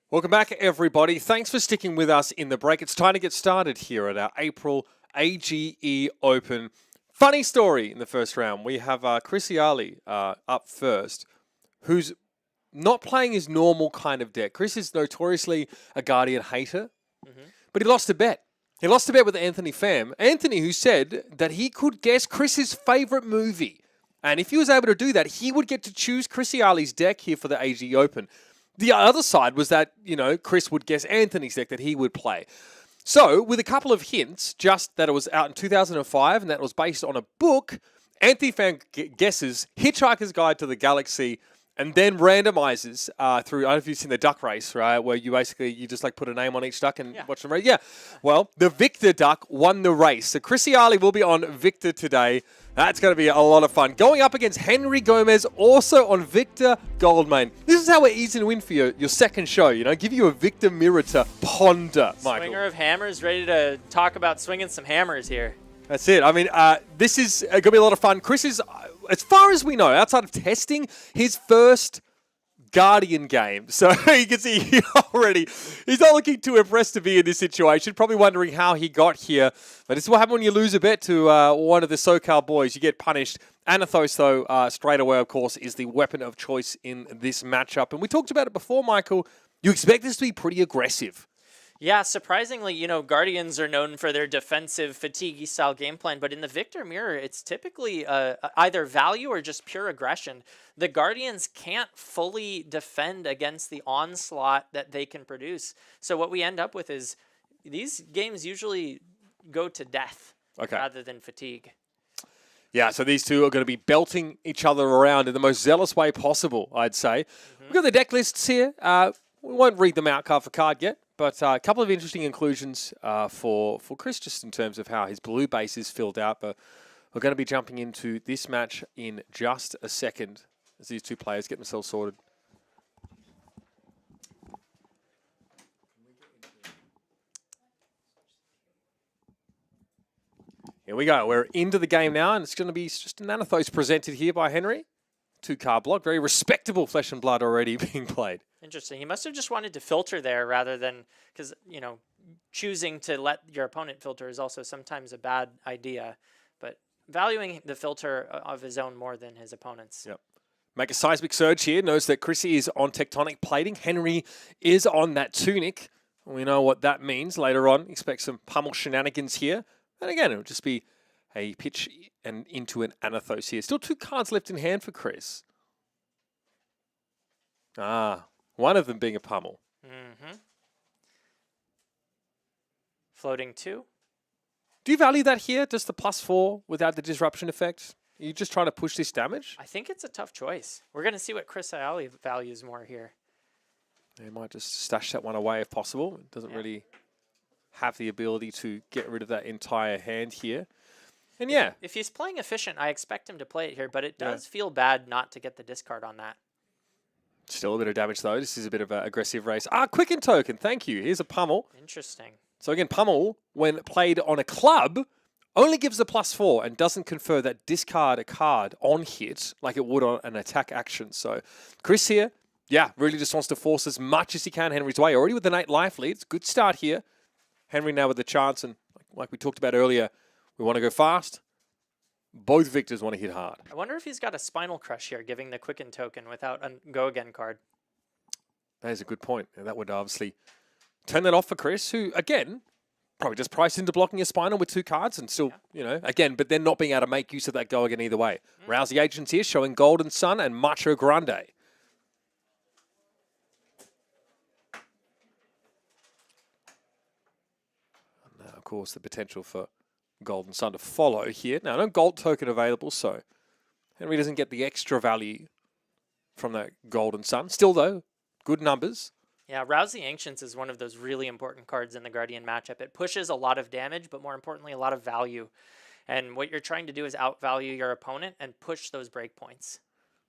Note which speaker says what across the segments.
Speaker 1: Welcome back, everybody. Thanks for sticking with us in the break. It's time to get started here at our April AGE Open. Funny story in the first round. We have Chris Iaali up first, who's not playing his normal kind of deck. Chris is notoriously a Guardian hater, but he lost a bet. He lost a bet with Anthony Pham. Anthony, who said that he could guess Chris's favorite movie. And if he was able to do that, he would get to choose Chris Iaali's deck here for the AGE Open. The other side was that, Chris would guess Anthony's deck that he would play. So, with a couple of hints, just that it was out in 2005 and that it was based on a book, Anthony Pham guesses Hitchhiker's Guide to the Galaxy and then randomizes through, I don't know if you've seen the duck race, right? Where you just like put a name on each duck and watch them race. Yeah. Well, the Victor duck won the race. So Chris Iaali will be on Victor today. That's going to be a lot of fun. Going up against Henry Gomez, also on Victor Goldmane. This is how we're easy to win for your second show, Give you a Victor mirror to ponder, Michael.
Speaker 2: Swinger of hammers, ready to talk about swinging some hammers here.
Speaker 1: That's it. I mean, this is going to be a lot of fun. Chris is, as far as we know, outside of testing, his first Guardian game. So you can see already, he's not looking too impressed to be in this situation. Probably wondering how he got here. But this is what happens when you lose a bet to one of the SoCal boys. You get punished. Anathos, though, straight away, of course, is the weapon of choice in this matchup. And we talked about it before, Michael. You expect this to be pretty aggressive.
Speaker 2: Yeah, surprisingly, Guardians are known for their defensive, fatigue style game plan, but in the Victor Mirror, it's typically either value or just pure aggression. The Guardians can't fully defend against the onslaught that they can produce. So what we end up with is these games usually go to death rather than fatigue.
Speaker 1: Yeah, so these two are going to be belting each other around in the most zealous way possible, I'd say. We've got the deck lists here. We won't read them out card for card yet. But a couple of interesting inclusions for Chris, just in terms of how his blue base is filled out. But we're going to be jumping into this match in just a second as these two players get themselves sorted. Here we go. We're into the game now, and it's going to be just an Anathos presented here by Henry. 2-card block. Very respectable Flesh and Blood already being played.
Speaker 2: Interesting. He must have just wanted to filter there rather than, because, choosing to let your opponent filter is also sometimes a bad idea, but valuing the filter of his own more than his opponent's.
Speaker 1: Yep. Make a seismic surge here. Notice that Chrissy is on tectonic plating. Henry is on that tunic. We know what that means later on. Expect some pummel shenanigans here. And again, it'll just be a pitch and into an Anathos here. Still 2 cards left in hand for Chris. One of them being a pummel.
Speaker 2: Floating 2.
Speaker 1: Do you value that here? Just the +4 without the disruption effect? Are you just trying to push this damage?
Speaker 2: I think it's a tough choice. We're going to see what Chris Iaali values more here.
Speaker 1: He might just stash that one away if possible. It doesn't really have the ability to get rid of that entire hand here. And
Speaker 2: if he's playing efficient, I expect him to play it here, but it does feel bad not to get the discard on that.
Speaker 1: Still a bit of damage, though. This is a bit of an aggressive race. Quicken token. Thank you. Here's a pummel.
Speaker 2: Interesting.
Speaker 1: So again, pummel, when played on a club, only gives the +4 and doesn't confer that discard a card on hit like it would on an attack action. So Chris here, really just wants to force as much as he can Henry's way. Already with an 8 life lead. It's a good start here. Henry now with the chance, and like we talked about earlier, we want to go fast. Both victors want to hit hard.
Speaker 2: I wonder if he's got a Spinal Crush here, giving the Quicken token without a Go Again card.
Speaker 1: That is a good point. And that would obviously turn that off for Chris, who, again, probably just priced into blocking a Spinal with 2 cards and still, again, but then not being able to make use of that Go Again either way. Rouse the Agents here, showing Golden Sun and Macho Grande. And now, of course, the potential for Golden Sun to follow here. Now, no gold token available, so Henry doesn't get the extra value from that Golden Sun. Still, though, good numbers.
Speaker 2: Yeah, Rouse the Ancients is one of those really important cards in the Guardian matchup. It pushes a lot of damage, but more importantly, a lot of value. And what you're trying to do is outvalue your opponent and push those breakpoints.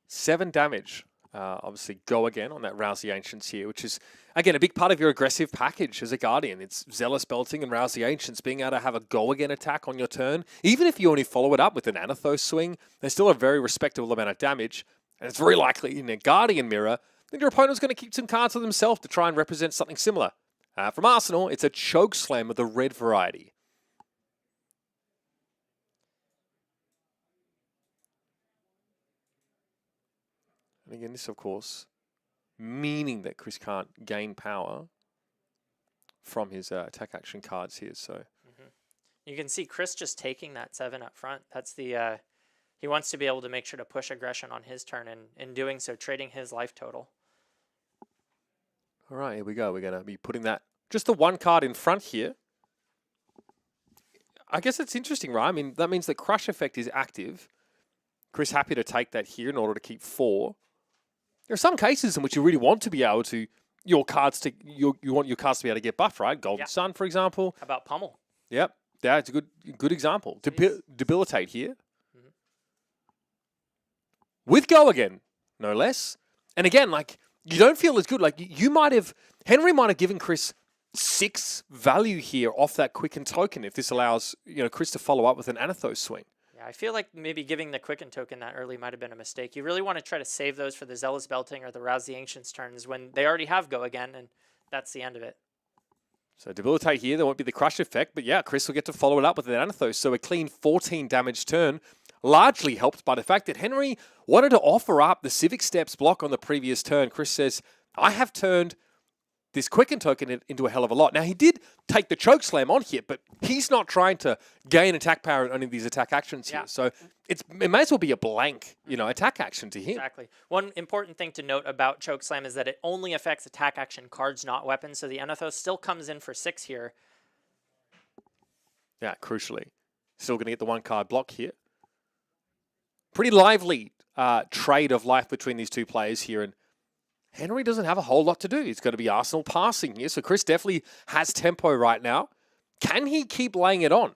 Speaker 1: 7 damage. Obviously, go again on that Rouse the Ancients here, which is, again, a big part of your aggressive package as a Guardian. It's Zealous Belting and Rouse the Ancients, being able to have a go again attack on your turn. Even if you only follow it up with an Anathos swing, there's still a very respectable amount of damage. And it's very likely in a Guardian mirror then your opponent's going to keep some cards for themselves to try and represent something similar. From Arsenal, it's a choke slam of the red variety. And again, this, of course, meaning that Chris can't gain power from his attack action cards here. So
Speaker 2: you can see Chris just taking that 7 up front. That's the he wants to be able to make sure to push aggression on his turn, and in doing so, trading his life total.
Speaker 1: All right, here we go. We're going to be putting that just the one card in front here. I guess it's interesting, right? I mean, that means the crush effect is active. Chris happy to take that here in order to keep 4. There are some cases in which you really want to be able to you want your cards to be able to get buffed, right? Golden Sun, for example.
Speaker 2: How about Pummel?
Speaker 1: Yep, that's a good example. Debilitate here. With Go Again, no less. And again, like, you don't feel as good. Like, Henry might have given Chris 6 value here off that Quicken token if this allows, Chris to follow up with an Anathos swing.
Speaker 2: Yeah, I feel like maybe giving the Quicken token that early might have been a mistake. You really want to try to save those for the Zealous Belting or the Rouse the Ancients turns when they already have Go Again, and that's the end of it.
Speaker 1: So Debilitate here, there won't be the crush effect, but yeah, Chris will get to follow it up with an Anathos. So a clean 14 damage turn, largely helped by the fact that Henry wanted to offer up the Civic Steps block on the previous turn. Chris says, I have turned this Quicken token into a hell of a lot. Now, he did take the Choke Slam on here, but he's not trying to gain attack power in any of these attack actions here. So it may as well be a blank, attack action to him.
Speaker 2: Exactly. One important thing to note about Choke Slam is that it only affects attack action cards, not weapons. So the Anathos still comes in for 6 here.
Speaker 1: Yeah, crucially. Still going to get the 1 card block here. Pretty lively trade of life between these two players here, and Henry doesn't have a whole lot to do. He's going to be Arsenal passing here, so Chris definitely has tempo right now. Can he keep laying it on?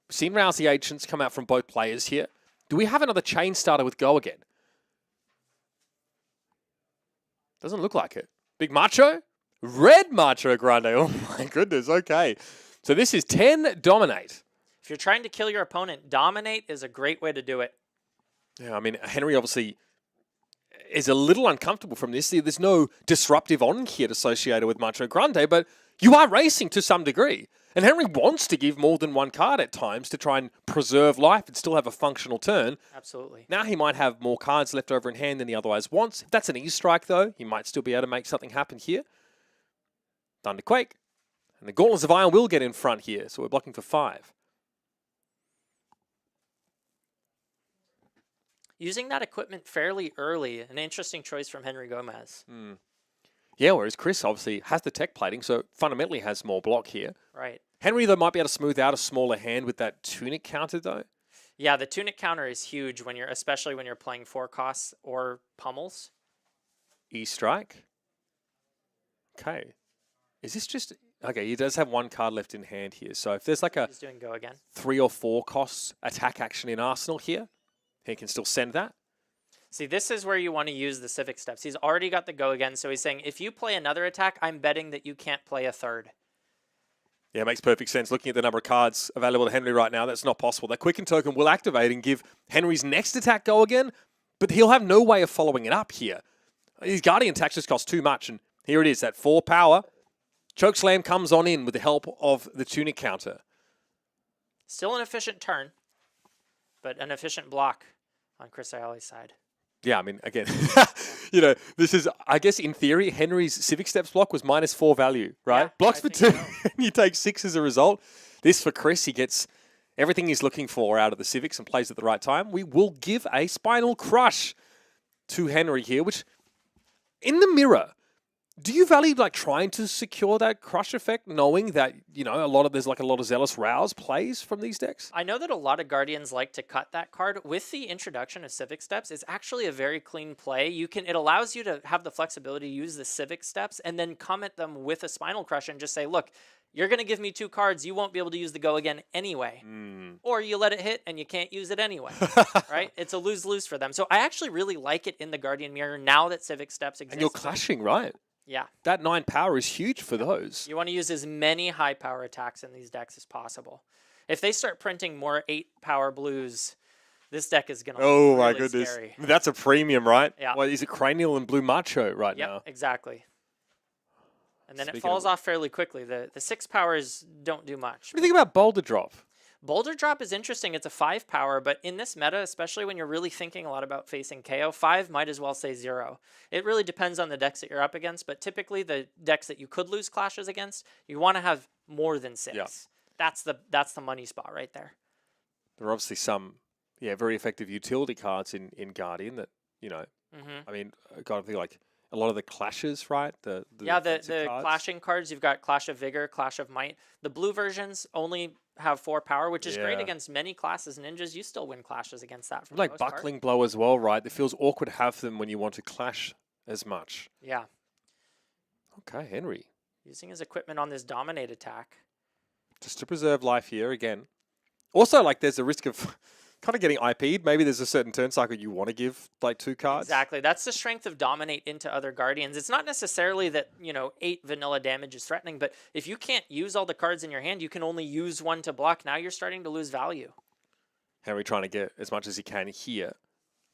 Speaker 1: We've seen Rouse the Ancients come out from both players here. Do we have another chain starter with Go Again? Doesn't look like it. Big Macho? Red Macho Grande. Oh my goodness, okay. So this is 10 Dominate.
Speaker 2: If you're trying to kill your opponent, Dominate is a great way to do it.
Speaker 1: Yeah, I mean, Henry obviously is a little uncomfortable from this. There's no disruptive on-kit associated with Macho Grande, but you are racing to some degree. And Henry wants to give more than 1 card at times to try and preserve life and still have a functional turn.
Speaker 2: Absolutely.
Speaker 1: Now he might have more cards left over in hand than he otherwise wants. If that's an E-Strike, though, he might still be able to make something happen here. Thunderquake. And the Gauntlets of Iron will get in front here, so we're blocking for 5.
Speaker 2: Using that equipment fairly early, an interesting choice from Henry Gomez.
Speaker 1: Yeah, whereas Chris obviously has the tech plating, so fundamentally has more block here.
Speaker 2: Right.
Speaker 1: Henry, though, might be able to smooth out a smaller hand with that Tunic counter, though.
Speaker 2: Yeah, the Tunic counter is huge especially when you're playing 4 costs or pummels.
Speaker 1: E-Strike. Okay. Is this just... Okay, he does have 1 card left in hand here, so if there's like a...
Speaker 2: He's doing Go Again.
Speaker 1: 3 or 4 costs attack action in Arsenal here, he can still send that.
Speaker 2: See, this is where you want to use the Civic Steps. He's already got the Go Again, so he's saying, if you play another attack, I'm betting that you can't play a 3rd.
Speaker 1: Yeah, it makes perfect sense. Looking at the number of cards available to Henry right now, that's not possible. That Quicken token will activate and give Henry's next attack Go Again, but he'll have no way of following it up here. His Guardian attacks just cost too much, and here it is, that 4 power. Choke Slam comes on in with the help of the Tunic counter.
Speaker 2: Still an efficient turn, but an efficient block on Chris Iaali's side.
Speaker 1: Yeah, I mean, again, this is, I guess, in theory, Henry's Civic Steps block was -4 value, right?
Speaker 2: Yeah,
Speaker 1: Blocks
Speaker 2: I
Speaker 1: for
Speaker 2: think
Speaker 1: 2,
Speaker 2: so.
Speaker 1: and you take 6 as a result. This for Chris, he gets everything he's looking for out of the Civics and plays at the right time. We will give a Spinal Crush to Henry here, which, in the mirror, do you value like trying to secure that crush effect, knowing that there's a lot of Zealous Rouse plays from these decks?
Speaker 2: I know that a lot of Guardians like to cut that card. With the introduction of Civic Steps, it's actually a very clean play. It allows you to have the flexibility to use the Civic Steps and then come at them with a Spinal Crush and just say, look, you're going to give me 2 cards. You won't be able to use the Go Again anyway. Or you let it hit and you can't use it anyway. Right? It's a lose-lose for them. So I actually really like it in the Guardian Mirror now that Civic Steps exist.
Speaker 1: And you're clashing, right?
Speaker 2: Yeah.
Speaker 1: That 9 power is huge for those.
Speaker 2: You want to use as many high power attacks in these decks as possible. If they start printing more 8 power blues, This deck is going to
Speaker 1: Oh
Speaker 2: look
Speaker 1: my
Speaker 2: really
Speaker 1: goodness.
Speaker 2: scary.
Speaker 1: That's a premium, right?
Speaker 2: Yeah.
Speaker 1: Well, is it Cranial and Blue Macho right
Speaker 2: Yep,
Speaker 1: now?
Speaker 2: exactly. And then
Speaker 1: Speaking
Speaker 2: it falls
Speaker 1: of-
Speaker 2: off fairly quickly. The 6 powers don't do much.
Speaker 1: What do you think about Boulder Drop?
Speaker 2: Boulder Drop is interesting. It's a 5 power, but in this meta, especially when you're really thinking a lot about facing KO, 5 might as well say 0. It really depends on the decks that you're up against, but typically the decks that you could lose clashes against, you want to have more than 6.
Speaker 1: Yeah.
Speaker 2: That's the money spot right there.
Speaker 1: There are obviously some, very effective utility cards in Guardian that, I mean, got to think like a lot of the clashes, right? The defensive cards.
Speaker 2: Clashing cards, you've got Clash of Vigor, Clash of Might. The blue versions only have 4 power, which is great
Speaker 1: Yeah.
Speaker 2: against many classes. Ninjas, you still win clashes against that. For the
Speaker 1: Like
Speaker 2: most part.
Speaker 1: Buckling Blow as well, right? It feels awkward to have them when you want to clash as much.
Speaker 2: Yeah.
Speaker 1: Okay, Henry.
Speaker 2: Using his equipment on this dominate attack.
Speaker 1: Just to preserve life here again. Also, like, there's a risk of kind of getting IP'd. Maybe there's a certain turn cycle you want to give, like, 2 cards.
Speaker 2: Exactly. That's the strength of dominate into other Guardians. It's not necessarily that, 8 vanilla damage is threatening, but if you can't use all the cards in your hand, you can only use 1 to block. Now you're starting to lose value.
Speaker 1: Henry trying to get as much as he can here.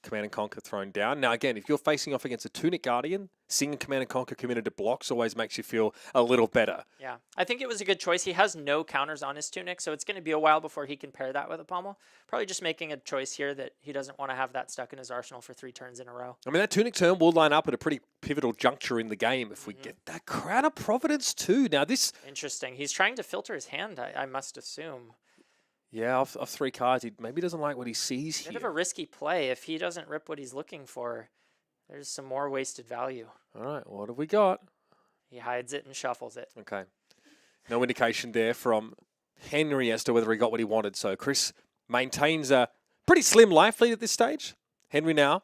Speaker 1: Command and Conquer thrown down. Now, again, if you're facing off against a Tunic Guardian, seeing Command and Conquer committed to blocks always makes you feel a little better.
Speaker 2: Yeah, I think it was a good choice. He has no counters on his Tunic, so it's going to be a while before he can pair that with a Pommel. Probably just making a choice here that he doesn't want to have that stuck in his arsenal for 3 turns in a row.
Speaker 1: I mean, that Tunic turn will line up at a pretty pivotal juncture in the game if we get that Crown of Providence too. Now, this...
Speaker 2: Interesting. He's trying to filter his hand, I must assume.
Speaker 1: Yeah, off 3 cards, he maybe doesn't like what he sees here.
Speaker 2: Bit of a risky play. If he doesn't rip what he's looking for, there's some more wasted value.
Speaker 1: All right, what have we got?
Speaker 2: He hides it and shuffles it.
Speaker 1: Okay. No indication there from Henry as to whether he got what he wanted. So Chris maintains a pretty slim life lead at this stage. Henry now,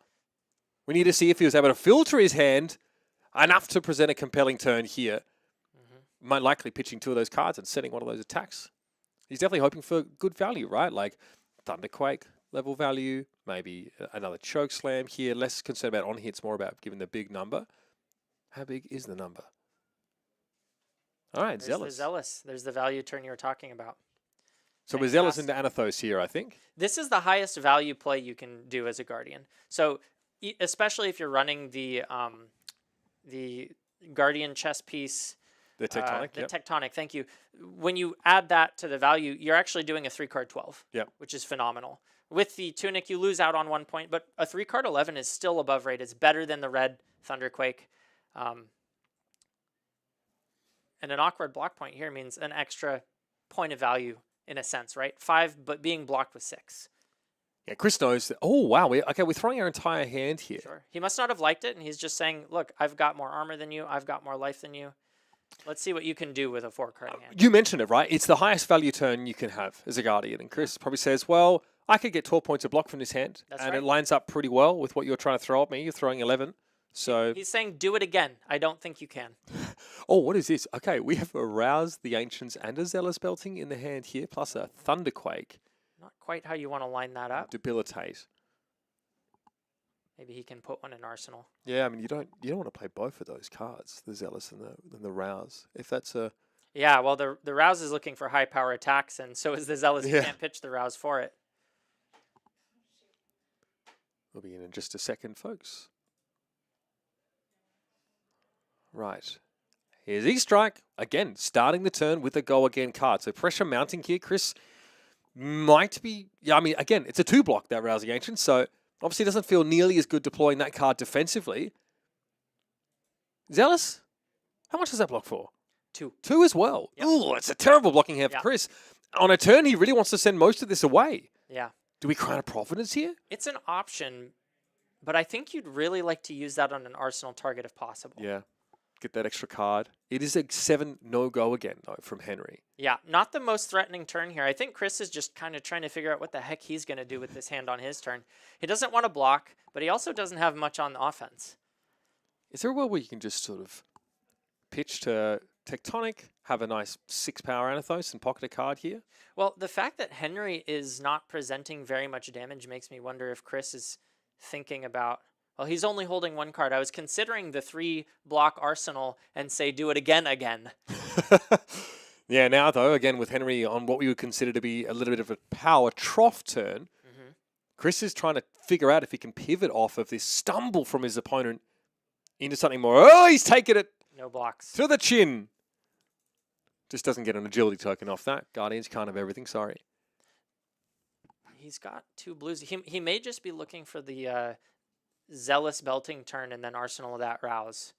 Speaker 1: we need to see if he was able to filter his hand enough to present a compelling turn here. Might likely pitching 2 of those cards and setting one of those attacks. He's definitely hoping for good value, right? Like Thunderquake level value, maybe another Choke Slam here. Less concerned about on hits, more about giving the big number. How big is the number? All right,
Speaker 2: There's
Speaker 1: Zealous.
Speaker 2: the Zealous. There's the value turn you were talking about.
Speaker 1: So we're Zealous into Anathos here, I think.
Speaker 2: This is the highest value play you can do as a Guardian. So especially if you're running the Guardian chess piece.
Speaker 1: The Tectonic,
Speaker 2: The Tectonic, thank you. When you add that to the value, you're actually doing a 3-card 12, which is phenomenal. With the Tunic, you lose out on 1 point, but a 3-card 11 is still above rate. It's better than the red Thunderquake. And an awkward block point here means an extra point of value in a sense, right? 5, but being blocked with 6.
Speaker 1: Yeah, Chris knows that. Oh, wow. We're throwing our entire hand here.
Speaker 2: Sure. He must not have liked it, and he's just saying, look, I've got more armor than you. I've got more life than you. Let's see what you can do with a 4-card hand.
Speaker 1: You mentioned it, right? It's the highest value turn you can have as a Guardian. And Chris probably says, well, I could get 12 points of block from this hand.
Speaker 2: That's
Speaker 1: and
Speaker 2: right.
Speaker 1: it lines up pretty well with what you're trying to throw at me. You're throwing 11. So
Speaker 2: He's saying, do it again. I don't think you can.
Speaker 1: Oh, what is this? Okay, we have Arouse the Ancients and a Zealous Belting in the hand here, plus a Thunderquake.
Speaker 2: Not quite how you want to line that up.
Speaker 1: Debilitate.
Speaker 2: Maybe he can put one in Arsenal.
Speaker 1: Yeah, I mean, you don't want to play both of those cards, the Zealous and the Rouse. If that's a...
Speaker 2: Yeah, well, the Rouse is looking for high power attacks, and so is the Zealous. You can't pitch the Rouse for it.
Speaker 1: We'll be in just a second, folks. Right. Here's E-Strike. Again, starting the turn with a Go Again card. So pressure mounting here, Chris might be... Yeah, I mean, again, it's a 2-block, that Rousing Ancient, so obviously doesn't feel nearly as good deploying that card defensively. Zealous? How much does that block for?
Speaker 2: 2.
Speaker 1: 2 as well.
Speaker 2: Yep.
Speaker 1: Ooh, it's a terrible blocking hand for Chris. On a turn, he really wants to send most of this away.
Speaker 2: Yeah.
Speaker 1: Do we Crown of Providence here?
Speaker 2: It's an option, but I think you'd really like to use that on an Arsenal target if possible.
Speaker 1: Yeah. Get that extra card. It is a 7 no-go again, though, from Henry.
Speaker 2: Yeah, not the most threatening turn here. I think Chris is just kind of trying to figure out what the heck he's going to do with this hand on his turn. He doesn't want to block, but he also doesn't have much on the offense.
Speaker 1: Is there a world where you can just sort of pitch to Tectonic, have a nice 6-power Anathos, and pocket a card here?
Speaker 2: Well, the fact that Henry is not presenting very much damage makes me wonder if Chris is thinking about... Well, he's only holding 1 card. I was considering the 3-block Arsenal and say, do it again.
Speaker 1: Yeah, now, though, again, with Henry on what we would consider to be a little bit of a power trough turn, Chris is trying to figure out if he can pivot off of this stumble from his opponent into something more. Oh, he's taken it
Speaker 2: No blocks.
Speaker 1: to the chin. Just doesn't get an agility token off that. Guardians can't have everything, sorry.
Speaker 2: He's got 2 blues. He may just be looking for the zealous belting turn and then arsenal of that rouse.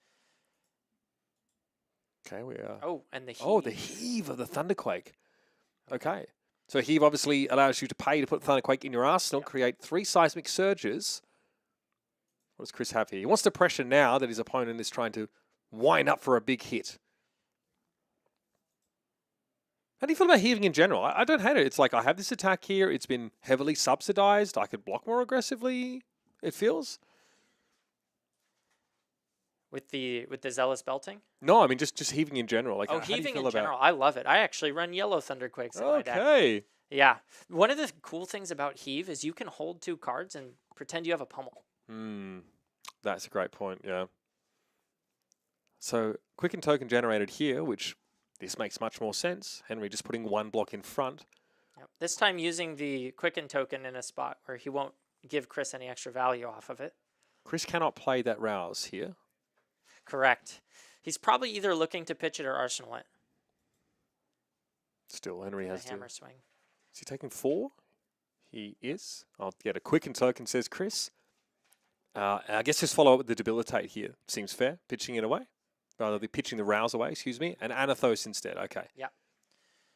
Speaker 1: Okay, we are.
Speaker 2: Oh, and the heave.
Speaker 1: Oh, the heave of the Thunderquake. Okay. So heave obviously allows you to pay to put Thunderquake in your arsenal, create 3 seismic surges. What does Chris have here? He wants to pressure now that his opponent is trying to wind up for a big hit. How do you feel about heaving in general? I don't hate it. It's like I have this attack here. It's been heavily subsidized. I could block more aggressively, it feels.
Speaker 2: With the zealous belting?
Speaker 1: No, I mean just heaving in general. Like,
Speaker 2: Oh,
Speaker 1: how do you
Speaker 2: heaving
Speaker 1: feel
Speaker 2: in general. I love it. I actually run yellow Thunderquakes in my deck.
Speaker 1: Okay.
Speaker 2: Yeah. One of the cool things about heave is you can hold 2 cards and pretend you have a pummel.
Speaker 1: That's a great point, yeah. So quicken token generated here, which this makes much more sense. Henry just putting 1 block in front.
Speaker 2: Yep. This time using the quicken token in a spot where he won't give Chris any extra value off of it.
Speaker 1: Chris cannot play that rouse here.
Speaker 2: Correct. He's probably either looking to pitch it or arsenal it.
Speaker 1: Still, Henry has
Speaker 2: a hammer swing.
Speaker 1: Is he taking 4? He is. I'll get a quicken token, says Chris. I guess just follow up with the debilitate here. Seems fair. Pitching it away. Rather than pitching the rouse away, excuse me. And Anathos instead. Okay.
Speaker 2: Yeah.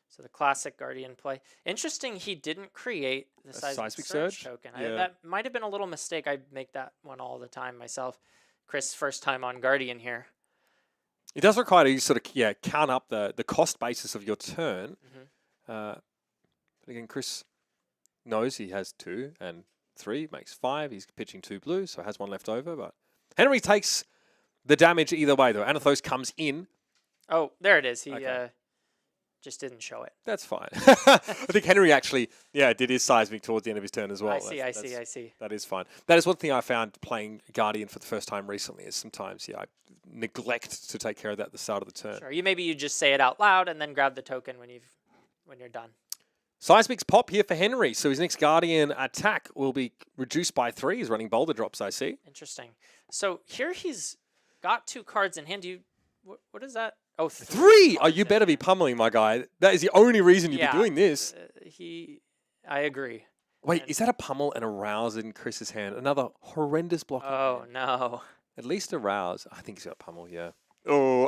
Speaker 2: So the classic Guardian play. Interesting, he didn't create the seismic surge token.
Speaker 1: Yeah.
Speaker 2: That might have been a little mistake. I make that one all the time myself. Chris, first time on Guardian here.
Speaker 1: It does require you sort of count up the cost basis of your turn. But again, Chris knows he has 2 and 3 makes 5. He's pitching 2 blue, so has 1 left over. But Henry takes the damage either way, though. Anathos comes in.
Speaker 2: Oh, there it is. He
Speaker 1: Okay.
Speaker 2: just didn't show it.
Speaker 1: That's fine. I think Henry actually, did his seismic towards the end of his turn as well.
Speaker 2: I see.
Speaker 1: That is fine. That is one thing I found playing Guardian for the first time recently is sometimes, I neglect to take care of that at the start of the turn.
Speaker 2: Sure. Maybe you just say it out loud and then grab the token when you're done.
Speaker 1: Seismic's pop here for Henry. So his next Guardian attack will be reduced by 3. He's running Boulder Drops, I see.
Speaker 2: Interesting. So here he's got 2 cards in hand. What is that? Oh,
Speaker 1: 3! Oh, you better be pummeling, my guy. That is the only reason you'd be doing this.
Speaker 2: I agree.
Speaker 1: Wait, is that a pummel and a rouse in Chris's hand? Another horrendous block.
Speaker 2: Oh, no.
Speaker 1: At least a rouse. I think he's got a pummel, yeah. Oh,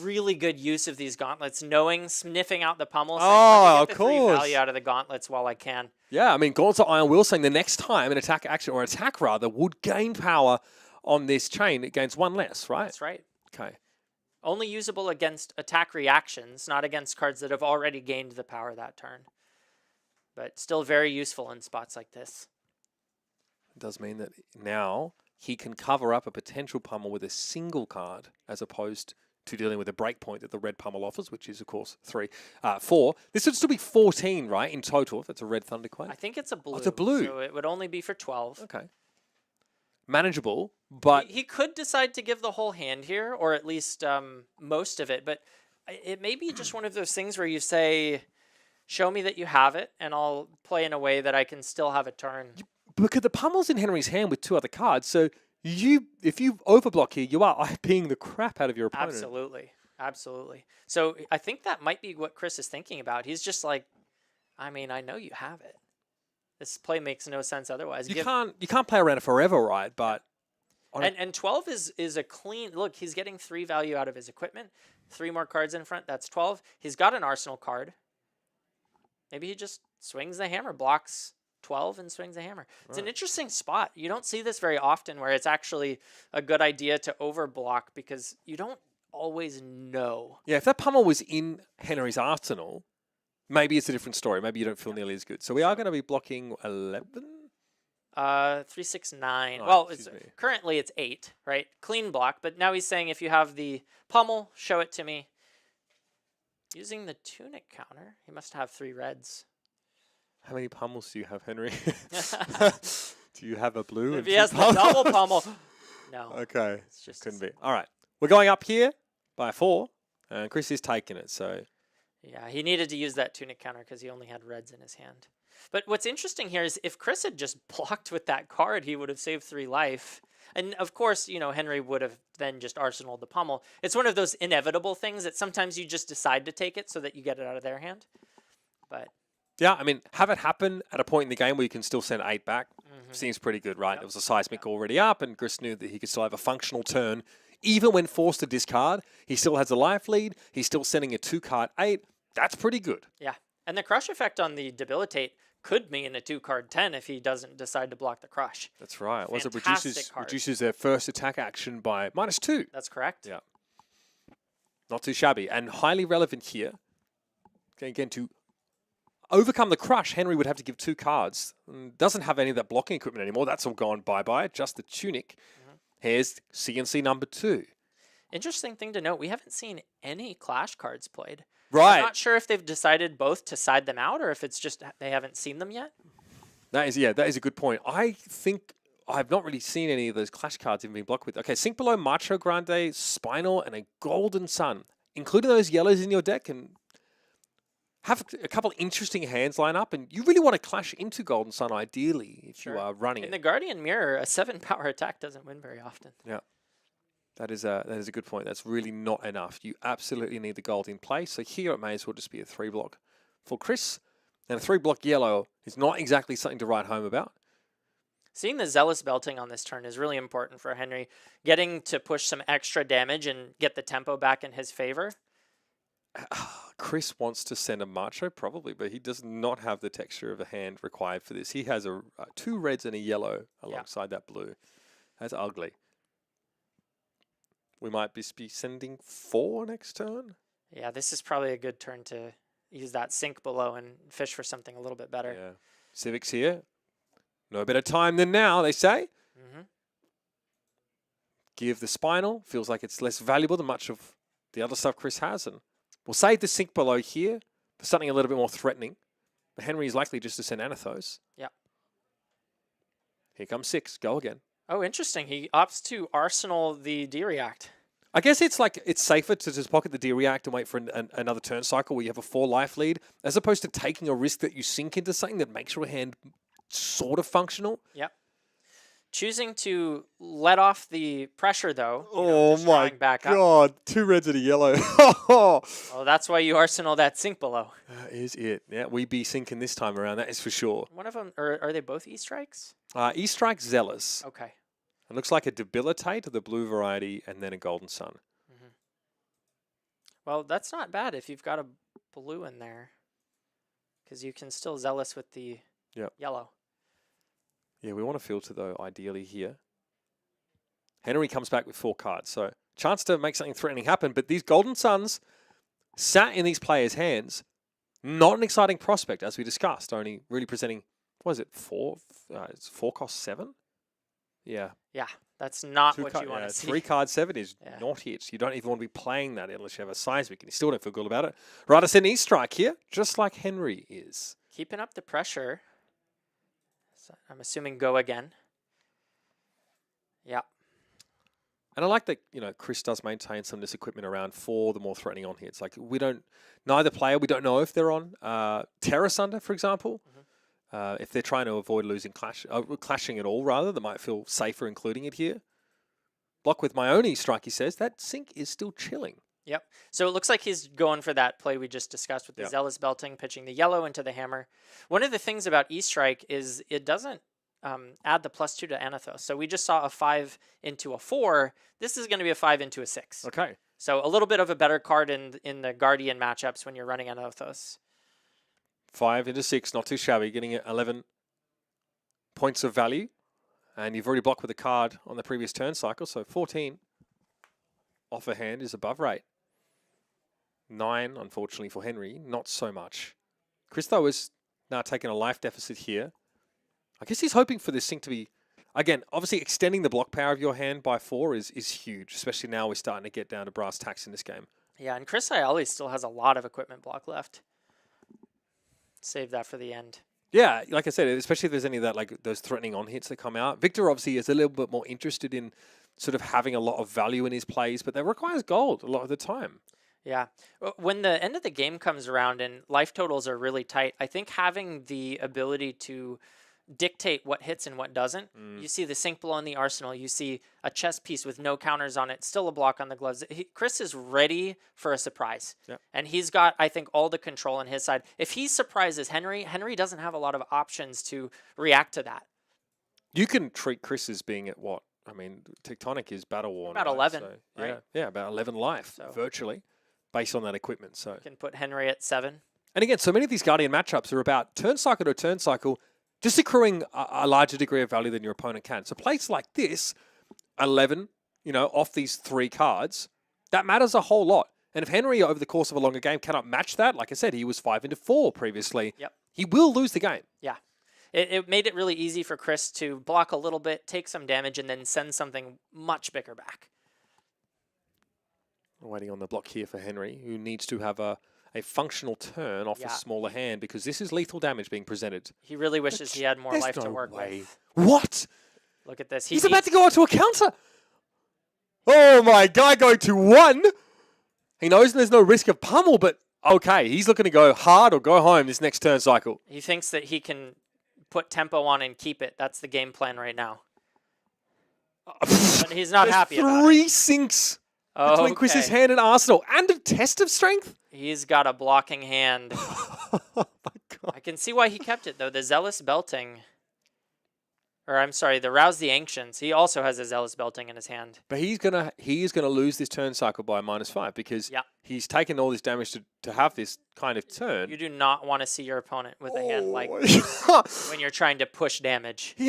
Speaker 2: really good use of these gauntlets. Sniffing out the pummel.
Speaker 1: Oh,
Speaker 2: of
Speaker 1: course.
Speaker 2: 3 value out of the gauntlets while I can.
Speaker 1: Yeah, I mean, Gauntlets of Iron Will saying the next time an attack action, or attack rather, would gain power on this chain, it gains 1 less, right?
Speaker 2: That's right.
Speaker 1: Okay.
Speaker 2: Only usable against attack reactions, not against cards that have already gained the power that turn. But still very useful in spots like this.
Speaker 1: It does mean that now he can cover up a potential pummel with a single card as opposed to dealing with a breakpoint that the red pummel offers, which is, of course, 4. This would still be 14, right, in total, if that's a red Thunderquake?
Speaker 2: I think it's a blue.
Speaker 1: Oh, it's a blue.
Speaker 2: So it would only be for 12.
Speaker 1: Okay. Manageable, but...
Speaker 2: He could decide to give the whole hand here, or at least most of it, but it may be just one of those things where you say, show me that you have it, and I'll play in a way that I can still have a turn.
Speaker 1: Because the pummel's in Henry's hand with 2 other cards, so if you overblock here, you are IPing the crap out of your opponent.
Speaker 2: Absolutely. So I think that might be what Chris is thinking about. He's just like, I know you have it. This play makes no sense otherwise.
Speaker 1: You can't play around it forever, right? But
Speaker 2: and 12 is a clean look. He's getting 3 value out of his equipment. 3 more cards in front. That's 12. He's got an arsenal card. Maybe he just swings the hammer, blocks 12 and swings a hammer. It's an interesting spot. You don't see this very often where it's actually a good idea to overblock because you don't always know.
Speaker 1: Yeah, if that pummel was in Henry's arsenal, maybe it's a different story. Maybe you don't feel nearly as good. So we are going to be blocking 11?
Speaker 2: 3, 6, 9.
Speaker 1: Oh,
Speaker 2: well, currently it's 8, right? Clean block. But now he's saying if you have the pummel, show it to me. Using the tunic counter, he must have 3 reds.
Speaker 1: How many pummels do you have, Henry? Do you have a blue?
Speaker 2: If he has the double pummel. No.
Speaker 1: Okay.
Speaker 2: It's just
Speaker 1: couldn't be. All right. We're going up here by 4, and Chris is taking it. So
Speaker 2: yeah, he needed to use that tunic counter because he only had reds in his hand. But what's interesting here is if Chris had just blocked with that card, he would have saved 3 life. And of course, Henry would have then just arsenaled the pummel. It's one of those inevitable things that sometimes you just decide to take it so that you get it out of their hand. But
Speaker 1: yeah, I mean, have it happen at a point in the game where you can still send 8 back. Seems pretty good, right?
Speaker 2: Yep.
Speaker 1: There was a seismic already up, and Chris knew that he could still have a functional turn. Even when forced to discard, he still has a life lead. He's still sending a 2-card 8. That's pretty good.
Speaker 2: Yeah. And the crush effect on the debilitate could mean a 2-card 10 if he doesn't decide to block the crush.
Speaker 1: That's right. Was it
Speaker 2: Fantastic card.
Speaker 1: reduces their first attack action by -2.
Speaker 2: That's correct.
Speaker 1: Yeah. Not too shabby. And highly relevant here. Again, to overcome the crush, Henry would have to give 2 cards. Doesn't have any of that blocking equipment anymore. That's all gone bye-bye. Just the tunic. Here's CNC number 2.
Speaker 2: Interesting thing to note, we haven't seen any clash cards played.
Speaker 1: Right.
Speaker 2: I'm not sure if they've decided both to side them out or if it's just they haven't seen them yet.
Speaker 1: That is a good point. I think I've not really seen any of those clash cards even being blocked with. Okay, Sink Below, Macho Grande, Spinal, and a Golden Sun. Including those yellows in your deck and have a couple of interesting hands line up, and you really want to clash into Golden Sun ideally if you are running
Speaker 2: In
Speaker 1: it.
Speaker 2: the Guardian Mirror, a 7-power attack doesn't win very often.
Speaker 1: Yeah. That is a good point. That's really not enough. You absolutely need the gold in play. So here it may as well just be a 3-block for Chris. And a 3-block yellow is not exactly something to write home about.
Speaker 2: Seeing the Zealous Belting on this turn is really important for Henry. Getting to push some extra damage and get the tempo back in his favor.
Speaker 1: Chris wants to send a Macho, probably, but he does not have the texture of a hand required for this. He has 2 reds and a yellow alongside that blue. That's ugly. We might be sending 4 next turn.
Speaker 2: Yeah, this is probably a good turn to use that Sink Below and fish for something a little bit better.
Speaker 1: Yeah. Civics here. No better time than now, they say. Give the Spinal. Feels like it's less valuable than much of the other stuff Chris has. And we'll save the Sink Below here for something a little bit more threatening. But Henry is likely just to send Anathos.
Speaker 2: Yeah.
Speaker 1: Here comes 6. Go again.
Speaker 2: Oh, interesting. He opts to arsenal the D-React.
Speaker 1: I guess it's safer to just pocket the D-React and wait for another turn cycle where you have a 4 life lead, as opposed to taking a risk that you sink into something that makes your hand sort of functional.
Speaker 2: Yep. Choosing to let off the pressure, though.
Speaker 1: Oh my
Speaker 2: back
Speaker 1: God. 2 reds and a yellow.
Speaker 2: Well, that's why you arsenal that Sink Below.
Speaker 1: That is it. Yeah, we be sinking this time around. That is for sure.
Speaker 2: One of them, or are they both E-Strikes?
Speaker 1: E-Strike Zealous.
Speaker 2: Okay.
Speaker 1: It looks like a Debilitate of the blue variety and then a Golden Sun.
Speaker 2: Well, that's not bad if you've got a blue in there. Because you can still Zealous with the yellow.
Speaker 1: Yeah, we want to filter, though, ideally here. Henry comes back with 4 cards, so chance to make something threatening happen. But these Golden Suns sat in these players' hands. Not an exciting prospect, as we discussed. Only really presenting, what is it, 4? It's 4 cost 7? Yeah.
Speaker 2: Yeah, that's not what you want to see.
Speaker 1: 3 card 7 is not hits. You don't even want to be playing that unless you have a seismic, and you still don't feel good about it. Rather send an E-Strike here, just like Henry is.
Speaker 2: Keeping up the pressure. So I'm assuming go again. Yeah.
Speaker 1: And I like that, Chris does maintain some of this equipment around for the more threatening on hits. Like, neither player, we don't know if they're on Terra Sunder, for example. If they're trying to avoid losing clashing at all, rather, they might feel safer including it here. Block with my own E-Strike, he says. That Sink is still chilling.
Speaker 2: Yep. So it looks like he's going for that play we just discussed with the Zealous Belting, pitching the yellow into the hammer. One of the things about E-Strike is it doesn't add the +2 to Anathos. So we just saw a 5 into a 4. This is going to be a 5 into a 6.
Speaker 1: Okay.
Speaker 2: So a little bit of a better card in the Guardian matchups when you're running Anathos.
Speaker 1: 5 into 6, not too shabby. Getting 11 points of value. And you've already blocked with a card on the previous turn cycle. So 14 off a hand is above rate. 9, unfortunately, for Henry. Not so much. Chris, though, is now taking a life deficit here. I guess he's hoping for this Sink to be, again, obviously extending the block power of your hand by 4 is huge, especially now we're starting to get down to brass tacks in this game.
Speaker 2: Yeah, and Chris Iaali still has a lot of equipment block left. Save that for the end.
Speaker 1: Yeah, like I said, especially if there's any of that, like those threatening on hits that come out. Victor obviously is a little bit more interested in sort of having a lot of value in his plays, but that requires gold a lot of the time.
Speaker 2: Yeah. When the end of the game comes around and life totals are really tight, I think having the ability to dictate what hits and what doesn't. You see the sink below in the arsenal. You see a chess piece with no counters on it, still a block on the gloves. Chris is ready for a surprise.
Speaker 1: Yep.
Speaker 2: And he's got, I think, all the control on his side. If he surprises Henry, Henry doesn't have a lot of options to react to that.
Speaker 1: You can treat Chris as being at what? I mean, Tectonic is battle worn.
Speaker 2: About
Speaker 1: right?
Speaker 2: 11,
Speaker 1: So,
Speaker 2: right?
Speaker 1: Yeah, about 11 life,
Speaker 2: So-
Speaker 1: virtually, based on that equipment. So
Speaker 2: You can put Henry at 7.
Speaker 1: And again, so many of these Guardian matchups are about turn cycle to turn cycle, just accruing a larger degree of value than your opponent can. So plays like this, 11, off these 3 cards, that matters a whole lot. And if Henry, over the course of a longer game, cannot match that, like I said, he was 5 into 4 previously,
Speaker 2: Yep.
Speaker 1: he will lose the game.
Speaker 2: Yeah. It made it really easy for Chris to block a little bit, take some damage, and then send something much bigger back.
Speaker 1: Waiting on the block here for Henry, who needs to have a functional turn off a smaller hand, because this is lethal damage being presented.
Speaker 2: He really wishes he had more
Speaker 1: There's
Speaker 2: life to
Speaker 1: no
Speaker 2: work
Speaker 1: way.
Speaker 2: with.
Speaker 1: What?
Speaker 2: Look at this.
Speaker 1: He's about to go onto a counter. Oh my, guy going to 1. He knows there's no risk of pummel, but okay, he's looking to go hard or go home this next turn cycle.
Speaker 2: He thinks that he can put tempo on and keep it. That's the game plan right now. But he's not
Speaker 1: There's
Speaker 2: happy about it.
Speaker 1: 3 sinks between Chris's
Speaker 2: Okay.
Speaker 1: hand and arsenal, and a test of strength.
Speaker 2: He's got a blocking hand.
Speaker 1: Oh my god.
Speaker 2: I can see why he kept it, though. The Zealous Belting. Or, I'm sorry, the Rouse the Ancients. He also has a Zealous Belting in his hand.
Speaker 1: But he is gonna lose this turn cycle by -5 because
Speaker 2: Yeah.
Speaker 1: he's taken all this damage to have this kind of turn.
Speaker 2: You do not want to see your opponent with a hand like when you're trying to push damage.
Speaker 1: He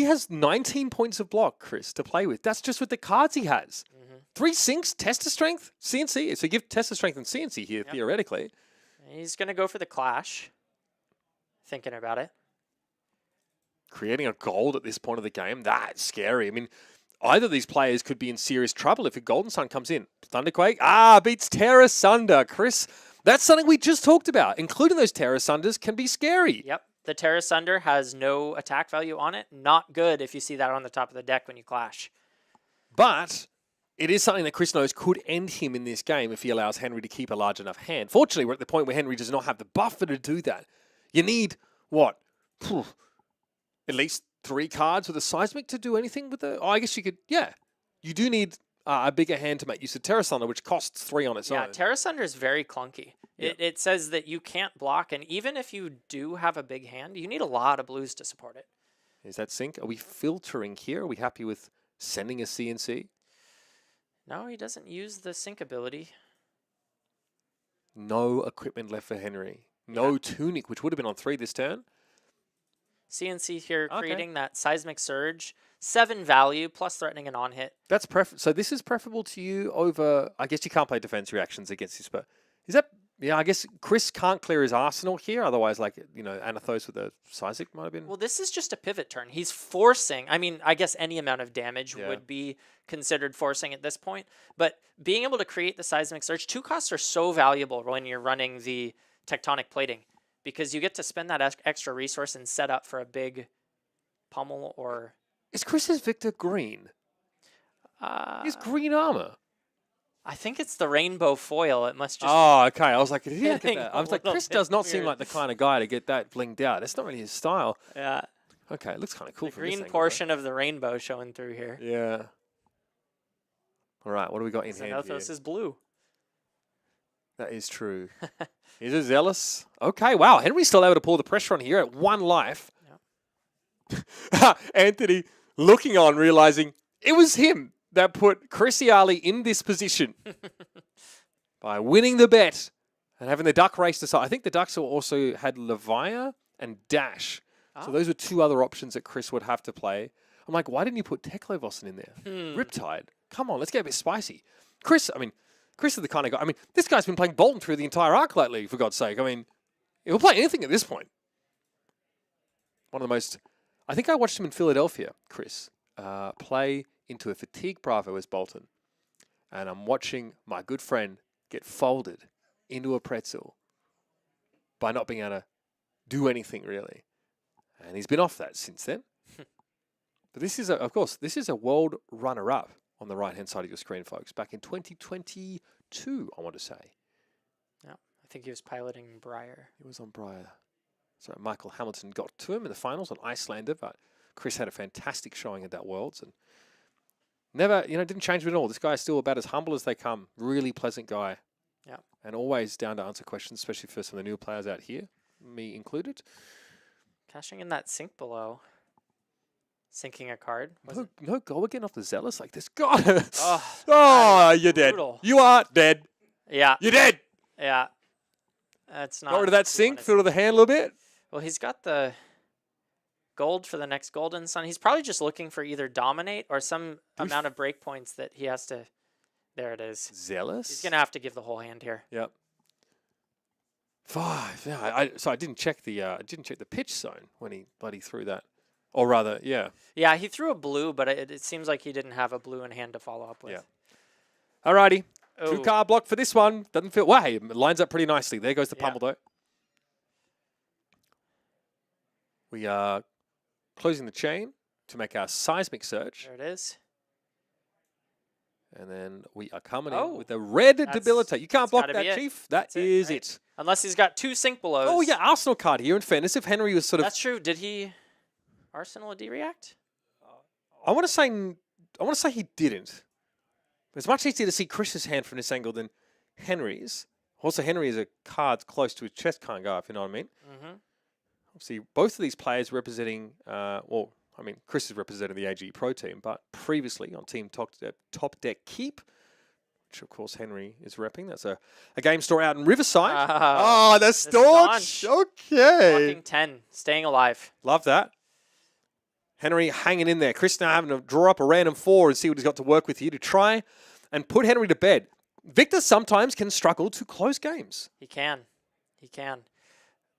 Speaker 1: has 19 points of block, Chris, to play with. That's just with the cards he has. 3 sinks, test of strength, CNC. So give test of strength and CNC here, theoretically.
Speaker 2: He's going to go for the Clash. Thinking about it.
Speaker 1: Creating a gold at this point of the game, that's scary. I mean, either of these players could be in serious trouble if a Golden Sun comes in. Thunderquake, beats Terra Sunder. Chris, that's something we just talked about. Including those Terra Sunders can be scary.
Speaker 2: Yep. The Terra Sunder has no attack value on it. Not good if you see that on the top of the deck when you clash.
Speaker 1: But it is something that Chris knows could end him in this game if he allows Henry to keep a large enough hand. Fortunately, we're at the point where Henry does not have the buffer to do that. You need, what? At least 3 cards with a seismic to do anything with the... Oh, I guess you could... Yeah. You do need a bigger hand to make use of Terra Sunder, which costs 3 on its own.
Speaker 2: Yeah, Terra Sunder is very clunky. It says that you can't block, and even if you do have a big hand, you need a lot of blues to support it.
Speaker 1: Is that sync? Are we filtering here? Are we happy with sending a CNC?
Speaker 2: No, he doesn't use the sync ability.
Speaker 1: No equipment left for Henry. No tunic, which would have been on 3 this turn.
Speaker 2: CNC here creating that Seismic Surge. 7 value, plus threatening an on-hit.
Speaker 1: That's so this is preferable to you over... I guess you can't play defense reactions against this, but... Is that... Yeah, I guess Chris can't clear his arsenal here. Otherwise, Anathos with a Seismic might have been...
Speaker 2: Well, this is just a pivot turn. He's forcing... I mean, I guess any amount of damage would be considered forcing at this point. But being able to create the Seismic Surge, 2 costs are so valuable when you're running the Tectonic Plating. Because you get to spend that extra resource and set up for a big pummel or...
Speaker 1: Is Chris's Victor green? He's green armor.
Speaker 2: I think it's the rainbow foil. It must just...
Speaker 1: Oh, okay. I was like, did he get
Speaker 2: Hitting
Speaker 1: that? I was
Speaker 2: a
Speaker 1: like,
Speaker 2: little
Speaker 1: Chris
Speaker 2: bit
Speaker 1: does not seem
Speaker 2: weird.
Speaker 1: like the kind of guy to get that blinged out. That's not really his style.
Speaker 2: Yeah.
Speaker 1: Okay, it looks kind of cool
Speaker 2: The
Speaker 1: from this
Speaker 2: green
Speaker 1: angle,
Speaker 2: portion of the rainbow showing through here.
Speaker 1: though. Yeah. All right, what do we got in hand here?
Speaker 2: Xanathos is blue.
Speaker 1: That is true. Is it Zealous? Okay, wow. Henry's still able to pull the pressure on here at 1 life. Anthony looking on, realizing it was him that put Chris Iaali in this position by winning the bet and having the duck race to side. I think the ducks also had Levia and Dash. So those were 2 other options that Chris would have to play. I'm like, why didn't you put Teklovosin in there? Riptide. Come on, let's get a bit spicy. Chris is the kind of guy. I mean, this guy's been playing Bolton through the entire arc lately, for God's sake. I mean, he'll play anything at this point. One of the most... I think I watched him in Philadelphia, Chris, play into a fatigue Bravo as Bolton. And I'm watching my good friend get folded into a pretzel by not being able to do anything, really. And he's been off that since then. But this is, of course, this is a world runner-up on the right-hand side of your screen, folks. Back in 2022, 2, I want to say.
Speaker 2: Yeah, I think he was piloting Breyer.
Speaker 1: He was on Breyer. So Michael Hamilton got to him in the finals on Icelander, but Chris had a fantastic showing at that Worlds and never, didn't change at all. This guy is still about as humble as they come. Really pleasant guy.
Speaker 2: Yeah.
Speaker 1: And always down to answer questions, especially for some of the newer players out here, me included.
Speaker 2: Cashing in that sink below. Sinking a card.
Speaker 1: No goal again off the Zealous? Like this guy.
Speaker 2: Oh,
Speaker 1: you're
Speaker 2: brutal.
Speaker 1: dead. You are dead.
Speaker 2: Yeah.
Speaker 1: You're dead.
Speaker 2: Yeah. That's not.
Speaker 1: Got rid of that sink, fill to the hand a little bit.
Speaker 2: Well, he's got the gold for the next Golden Sun. He's probably just looking for either dominate or some amount of break points that he has to. There it is.
Speaker 1: Zealous?
Speaker 2: He's going to have to give the whole hand here.
Speaker 1: Yep. 5. Yeah, so I didn't check the pitch zone when he bloody threw that. Or rather, yeah.
Speaker 2: Yeah, he threw a blue, but it seems like he didn't have a blue in hand to follow up with.
Speaker 1: Yeah. Alrighty.
Speaker 2: Ooh.
Speaker 1: 2-card block for this one. Doesn't feel... Wow, hey, it lines up pretty nicely. There goes the pummel, though. We are closing the chain to make our seismic search.
Speaker 2: There it is.
Speaker 1: And then we are coming in with a red debilitate. You can't block that,
Speaker 2: it.
Speaker 1: Chief. That's it.
Speaker 2: Unless he's got 2 sink belows.
Speaker 1: Oh, yeah, Arsenal card here. In fairness, if Henry was sort of...
Speaker 2: That's true. Did he... Arsenal a D-react?
Speaker 1: I want to say he didn't. It's much easier to see Chris's hand from this angle than Henry's. Also, Henry is a card close to his chest kind of guy, if you know what I mean.
Speaker 2: Mm-hmm.
Speaker 1: Obviously, both of these players representing, Chris is representing the AGE Pro team, but previously on Team Top Deck Keep, which of course Henry is repping. That's a game store out in Riverside. The staunch. Okay.
Speaker 2: Blocking 10, staying alive.
Speaker 1: Love that. Henry hanging in there. Chris now having to draw up a random 4 and see what he's got to work with here to try and put Henry to bed. Victor sometimes can struggle to close games.
Speaker 2: He can.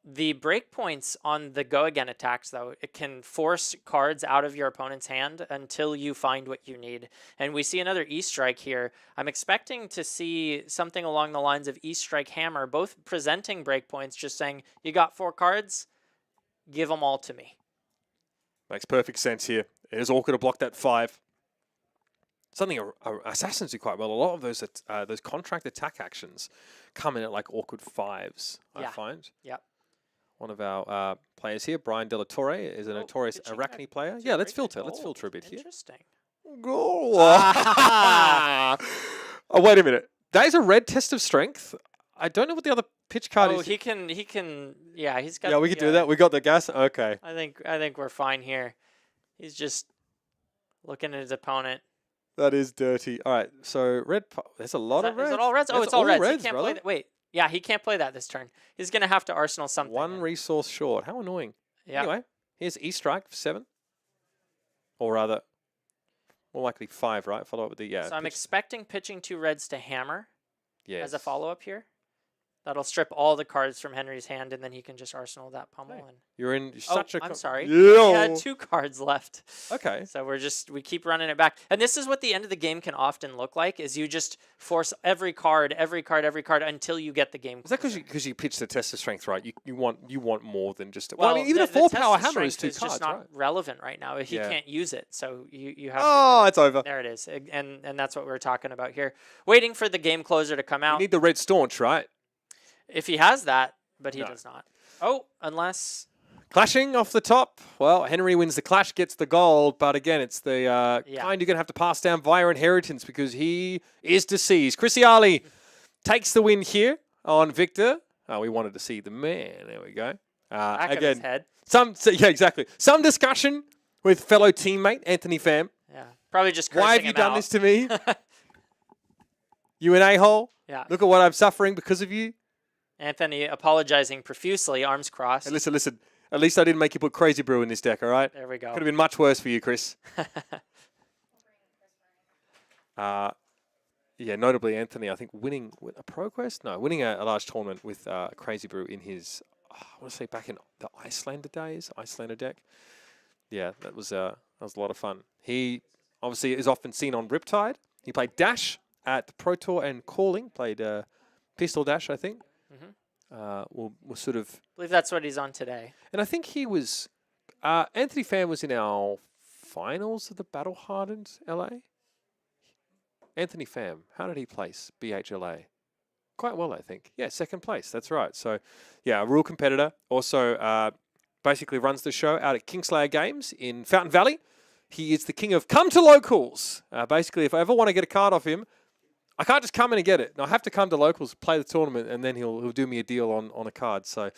Speaker 2: The breakpoints on the go again attacks, though, it can force cards out of your opponent's hand until you find what you need. And we see another E-Strike here. I'm expecting to see something along the lines of E-Strike Hammer, both presenting breakpoints, just saying, you got 4 cards, give them all to me.
Speaker 1: Makes perfect sense here. It is awkward to block that 5. Something Assassins do quite well. A lot of those contract attack actions come in at like awkward 5s, I find.
Speaker 2: Yep.
Speaker 1: One of our players here, Brian De La Torre, is a notorious Arachne player. Yeah, let's filter. Let's filter a bit here.
Speaker 2: Interesting.
Speaker 1: Oh, wait a minute. That is a red test of strength. I don't know what the other pitch card is.
Speaker 2: Oh, he can. Yeah, he's got.
Speaker 1: Yeah, we can do that. We got the gas. Okay.
Speaker 2: I think we're fine here. He's just looking at his opponent.
Speaker 1: That is dirty. All right, so red. There's a lot of reds.
Speaker 2: Is it all reds? Oh, it's all reds. He can't play that. Wait. Yeah, he can't play that this turn. He's going to have to Arsenal something.
Speaker 1: 1 resource short. How annoying.
Speaker 2: Yeah.
Speaker 1: Anyway, here's E-Strike for 7. Or rather, more likely 5, right? Follow up with the,
Speaker 2: So I'm expecting pitching 2 reds to Hammer as a follow-up here. That'll strip all the cards from Henry's hand, and then he can just Arsenal that pummel.
Speaker 1: And you're in such a...
Speaker 2: I'm sorry.
Speaker 1: Yeah.
Speaker 2: He had 2 cards left.
Speaker 1: Okay.
Speaker 2: So we keep running it back. And this is what the end of the game can often look like, is you just force every card until you get the game.
Speaker 1: Is that because you pitch the test of strength, right? You want more than just... Well, I mean, even a 4-power hammer is 2 cards,
Speaker 2: just not relevant right now. He can't use it, so you have
Speaker 1: to... it's over.
Speaker 2: There it is. And that's what we're talking about here. Waiting for the game closer to come out.
Speaker 1: You need the red staunch, right?
Speaker 2: If he has that, but he does not. Oh, unless...
Speaker 1: Clashing off the top. Well, Henry wins the clash, gets the gold, but again, it's the kind you're going to have to pass down via inheritance because he is deceased. Iaali takes the win here on Victor. We wanted to see the man. There we go.
Speaker 2: Back of his head.
Speaker 1: Exactly. Some discussion with fellow teammate Anthony Pham.
Speaker 2: Yeah, probably just cursing
Speaker 1: Why have you done
Speaker 2: out.
Speaker 1: this to me? You an a-hole?
Speaker 2: Yeah.
Speaker 1: Look at what I'm suffering because of you.
Speaker 2: Anthony apologizing profusely, arms crossed.
Speaker 1: Hey, listen. At least I didn't make you put Crazy Brew in this deck, all right?
Speaker 2: There we go.
Speaker 1: Could have been much worse for you, Chris. Notably Anthony, I think winning a Pro Quest? No, winning a large tournament with Crazy Brew in his, I want to say back in the Icelander days, Icelander deck. Yeah, that was a lot of fun. He obviously is often seen on Riptide. He played Dash at the Pro Tour and Calling, played Pistol Dash, I think. Will sort of...
Speaker 2: I believe that's what he's on today.
Speaker 1: And I think he was... Anthony Pham was in our finals of the Battle Hardened LA. Anthony Pham, how did he place BHLA? Quite well, I think. Yeah, second place. That's right. So, yeah, a real competitor. Also, basically runs the show out at Kingslayer Games in Fountain Valley. He is the king of come to locals. Basically, if I ever want to get a card off him, I can't just come in and get it. I have to come to locals, play the tournament, and then he'll do me a deal on a card. So,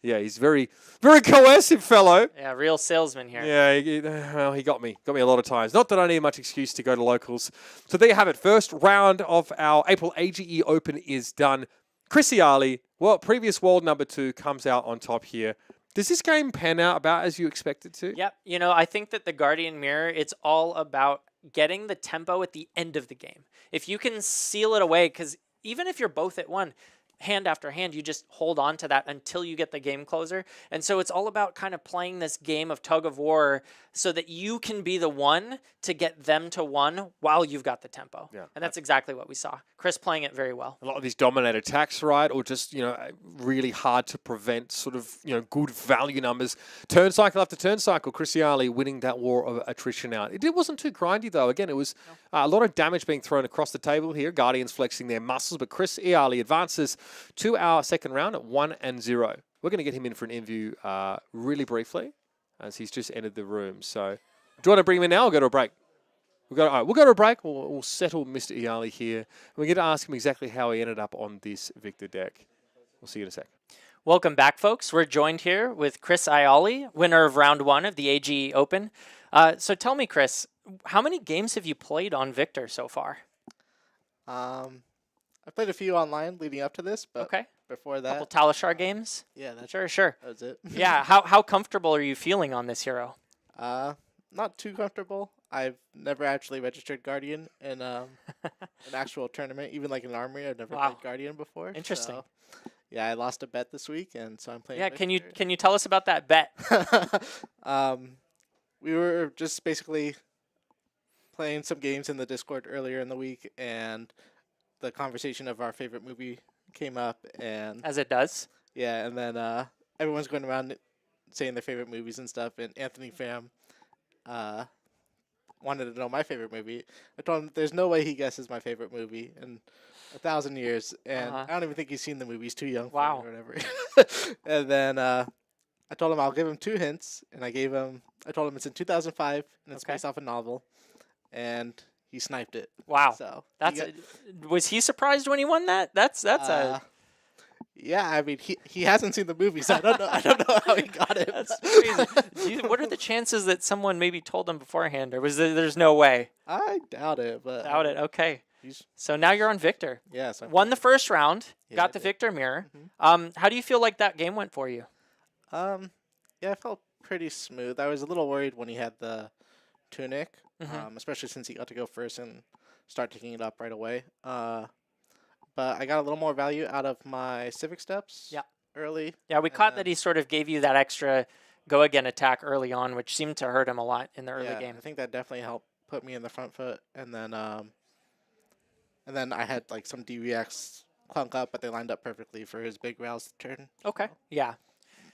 Speaker 1: yeah, he's very coercive fellow.
Speaker 2: Yeah, real salesman here.
Speaker 1: Yeah, well, he got me a lot of times. Not that I need much excuse to go to locals. So there you have it. First round of our April AGE Open is done. Chris Iaali, well, previous world number 2 comes out on top here. Does this game pan out about as you expect it to?
Speaker 2: Yep. You know, I think that the Guardian Mirror, it's all about getting the tempo at the end of the game. If you can seal it away, because even if you're both at one, hand after hand, you just hold on to that until you get the game closer. And so it's all about kind of playing this game of tug of war so that you can be the one to get them to one while you've got the tempo.
Speaker 1: Yeah.
Speaker 2: And that's exactly what we saw. Chris playing it very well.
Speaker 1: A lot of these dominate attacks, right? Or just, really hard to prevent sort of, good value numbers. Turn cycle after turn cycle, Chris Iaali winning that war of attrition out. It wasn't too grindy, though. Again, it was a lot of damage being thrown across the table here. Guardians flexing their muscles, but Chris Iaali advances to our second round at 1-0. We're going to get him in for an interview really briefly as he's just entered the room. So do you want to bring him in now or go to a break? We'll go to a break. We'll settle Mr. Iaali here. We're going to ask him exactly how he ended up on this Victor deck. We'll see you in a sec.
Speaker 2: Welcome back, folks. We're joined here with Chris Iaali, winner of round 1 of the AGE Open. So tell me, Chris, how many games have you played on Victor so far?
Speaker 3: I played a few online leading up to this, but
Speaker 2: Okay.
Speaker 3: before that,
Speaker 2: Couple Talishar games?
Speaker 3: yeah, that's
Speaker 2: Sure.
Speaker 3: that was it.
Speaker 2: Yeah, how comfortable are you feeling on this hero?
Speaker 3: Not too comfortable. I've never actually registered Guardian in an actual tournament, even like an armory. I've never
Speaker 2: Wow.
Speaker 3: played Guardian before.
Speaker 2: Interesting.
Speaker 3: So, yeah, I lost a bet this week, and so I'm playing.
Speaker 2: Yeah,
Speaker 3: Victor.
Speaker 2: can you tell us about that bet?
Speaker 3: We were just basically playing some games in the Discord earlier in the week, and the conversation of our favorite movie came up, and
Speaker 2: As it does.
Speaker 3: yeah, and then everyone's going around saying their favorite movies and stuff, and Anthony Pham wanted to know my favorite movie. I told him there's no way he guesses my favorite movie in 1,000 years, and I don't even think he's seen the movie. He's too young for
Speaker 2: Wow.
Speaker 3: it or whatever. And then I told him I'll give him 2 hints, and I told him it's in 2005, and it's
Speaker 2: Okay.
Speaker 3: based off a novel, and he sniped it.
Speaker 2: Wow.
Speaker 3: So
Speaker 2: That's was he surprised when he won that? That's
Speaker 3: yeah. I mean, he hasn't seen the movie, so I don't know how he got it.
Speaker 2: that's crazy. What are the chances that someone maybe told him beforehand, or was there's no way?
Speaker 3: I doubt it, but
Speaker 2: Doubt it. Okay.
Speaker 3: He's,
Speaker 2: So now you're on Victor.
Speaker 3: yeah, so
Speaker 2: Won the first round,
Speaker 3: Yeah,
Speaker 2: got
Speaker 3: I
Speaker 2: the
Speaker 3: did.
Speaker 2: Victor mirror.
Speaker 3: Mhm.
Speaker 2: How do you feel like that game went for you?
Speaker 3: yeah, I felt pretty smooth. I was a little worried when he had the tunic,
Speaker 2: Mhm.
Speaker 3: especially since he got to go first and start taking it up right away. But I got a little more value out of my civic steps.
Speaker 2: Yeah.
Speaker 3: Early.
Speaker 2: Yeah, we caught
Speaker 3: And
Speaker 2: that he sort of gave you that extra go again attack early on, which seemed to hurt him a lot in the early
Speaker 3: Yeah,
Speaker 2: game.
Speaker 3: I think that definitely helped put me in the front foot, and then I had like some DVX clunk up, but they lined up perfectly for his big rouse turn.
Speaker 2: Okay. Yeah.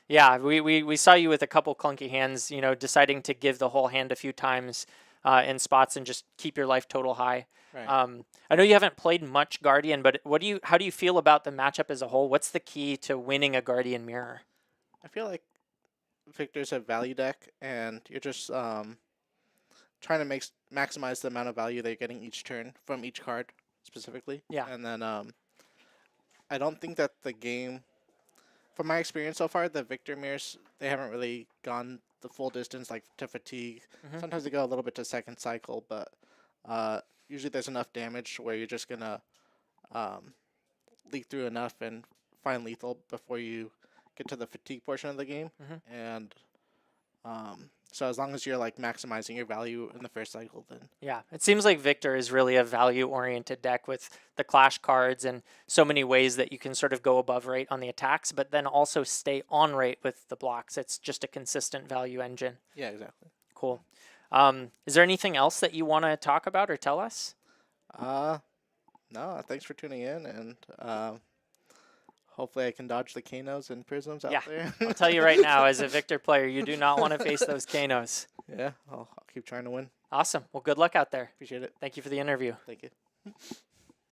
Speaker 2: Yeah, we saw you with a couple clunky hands, deciding to give the whole hand a few times in spots and just keep your life total high.
Speaker 3: Right.
Speaker 2: I know you haven't played much Guardian, but how do you feel about the matchup as a whole? What's the key to winning a Guardian mirror?
Speaker 3: I feel like Victor's a value deck, and you're just trying to maximize the amount of value that you're getting each turn from each card specifically.
Speaker 2: Yeah.
Speaker 3: And then I don't think that the game, from my experience so far, the Victor mirrors, they haven't really gone the full distance, like to fatigue.
Speaker 2: Mhm.
Speaker 3: Sometimes they go a little bit to second cycle, but usually there's enough damage where you're just going to leak through enough and find lethal before you get to the fatigue portion of the game.
Speaker 2: Mhm.
Speaker 3: And so as long as you're like maximizing your value in the first cycle, then
Speaker 2: Yeah, it seems like Victor is really a value-oriented deck with the clash cards and so many ways that you can sort of go above rate on the attacks, but then also stay on rate with the blocks. It's just a consistent value engine.
Speaker 3: yeah, exactly.
Speaker 2: Cool. Is there anything else that you want to talk about or tell us?
Speaker 3: No, thanks for tuning in, and hopefully I can dodge the Kanos and Prisms out
Speaker 2: Yeah,
Speaker 3: there.
Speaker 2: I'll tell you right now, as a Victor player, you do not want to face those Kanos.
Speaker 3: Yeah, I'll keep trying to win.
Speaker 2: Awesome. Well, good luck out there.
Speaker 3: Appreciate it.
Speaker 2: Thank you for the interview.
Speaker 3: Thank you.